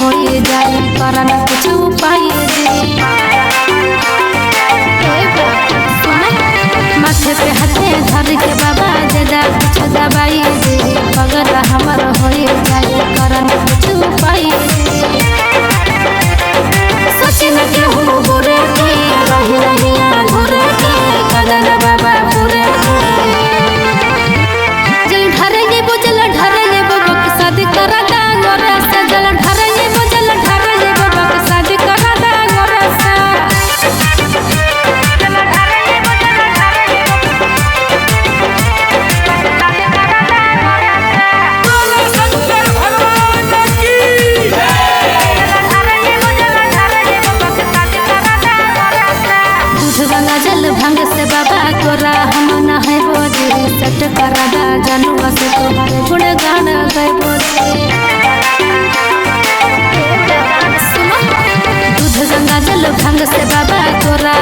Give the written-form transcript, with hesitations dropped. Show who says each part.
Speaker 1: हो जाए करन कुछ उपाय माथे पे हाथे धर के बाबा जदा कुछ दवाई दे पगला हमर हो जाए करन कुछ उपाय सचिन के हो बुरे के रही रहिया घुरे के करन बाबा बुरे जल ढरे ले बोझल ढरे ले बाबा के शादी करा दा गोरा से जल ढरे ले बोझल ढरे ले बाबा के शादी करा दा गोरा से जल ढरे ले बोझल ढरे ले
Speaker 2: बोलो शंकर भगवान की
Speaker 1: दूध वाला जल भंग से बाबा तोरा हम न है बोझे सट करा दा जनुआ से तोहर गुण गान गए बोझे दूध गंगा जल भंग से बाबा तोरा